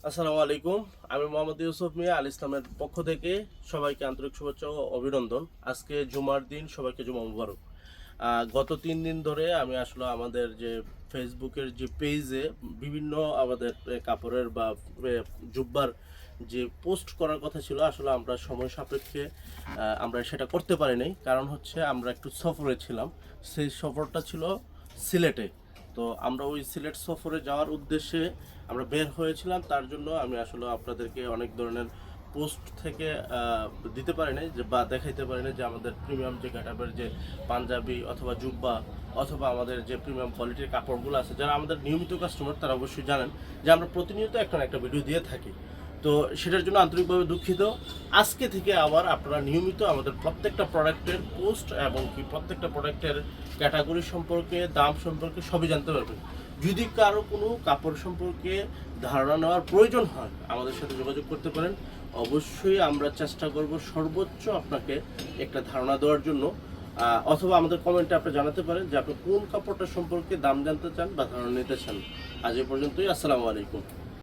আসসালামু আলাইকুম। আমি মোহাম্মদ ইউসুফ মিয়া আল ইসলামের পক্ষ থেকে সবাইকে আন্তরিক শুভেচ্ছা ও অভিনন্দন। আজকে জুমার দিন, সবাইকে জুমা মুবারক। গত 3 দিন ধরে আমি আসলে আমাদের যে ফেসবুকের যে পেজে বিভিন্ন আমাদের কাপড়ের বা জুব্বার যে পোস্ট করার কথা ছিল, আসলে আমরা সময় সাপেক্ষে আমরা সেটা করতে পারি নাই। কারণ হচ্ছে আমরা একটু সফরে ছিলাম। সেই সফরটা ছিল সিলেটে। তো আমরা ওই সিলেট সফরে যাওয়ার উদ্দেশ্যে আমরা বের হয়েছিলাম। তার জন্য আমি আসলে আপনাদেরকে অনেক ধরনের পোস্ট থেকে দিতে পারি নাই যে বা দেখাইতে পারি না যে আমাদের প্রিমিয়াম যে গেটআপের যে পাঞ্জাবি অথবা জুব্বা অথবা আমাদের যে প্রিমিয়াম কোয়ালিটির কাপড়গুলো আছে, যারা আমাদের নিয়মিত কাস্টমার তারা অবশ্যই জানেন যে আমরা প্রতিনিয়ত একটা না একটা ভিডিও দিয়ে থাকি। তো সেটার জন্য আন্তরিকভাবে দুঃখিত। আজকে থেকে আবার আপনারা নিয়মিত আমাদের প্রত্যেকটা প্রোডাক্টের পোস্ট এবং কি প্রত্যেকটা প্রোডাক্টের ক্যাটাগরি সম্পর্কে, দাম সম্পর্কে সবই জানতে পারবেন। যদি কারো কোনো কাপড় সম্পর্কে ধারণা নেওয়ার প্রয়োজন হয়, আমাদের সাথে যোগাযোগ করতে পারেন। অবশ্যই আমরা চেষ্টা করব সর্বোচ্চ আপনাকে একটা ধারণা দেওয়ার জন্য। অথবা আমাদের কমেন্টে আপনি জানাতে পারেন যে আপনি কোন কাপড়টা সম্পর্কে দাম জানতে চান বা ধারণা নিতে চান। আজ এ পর্যন্তই। আসসালামু আলাইকুম।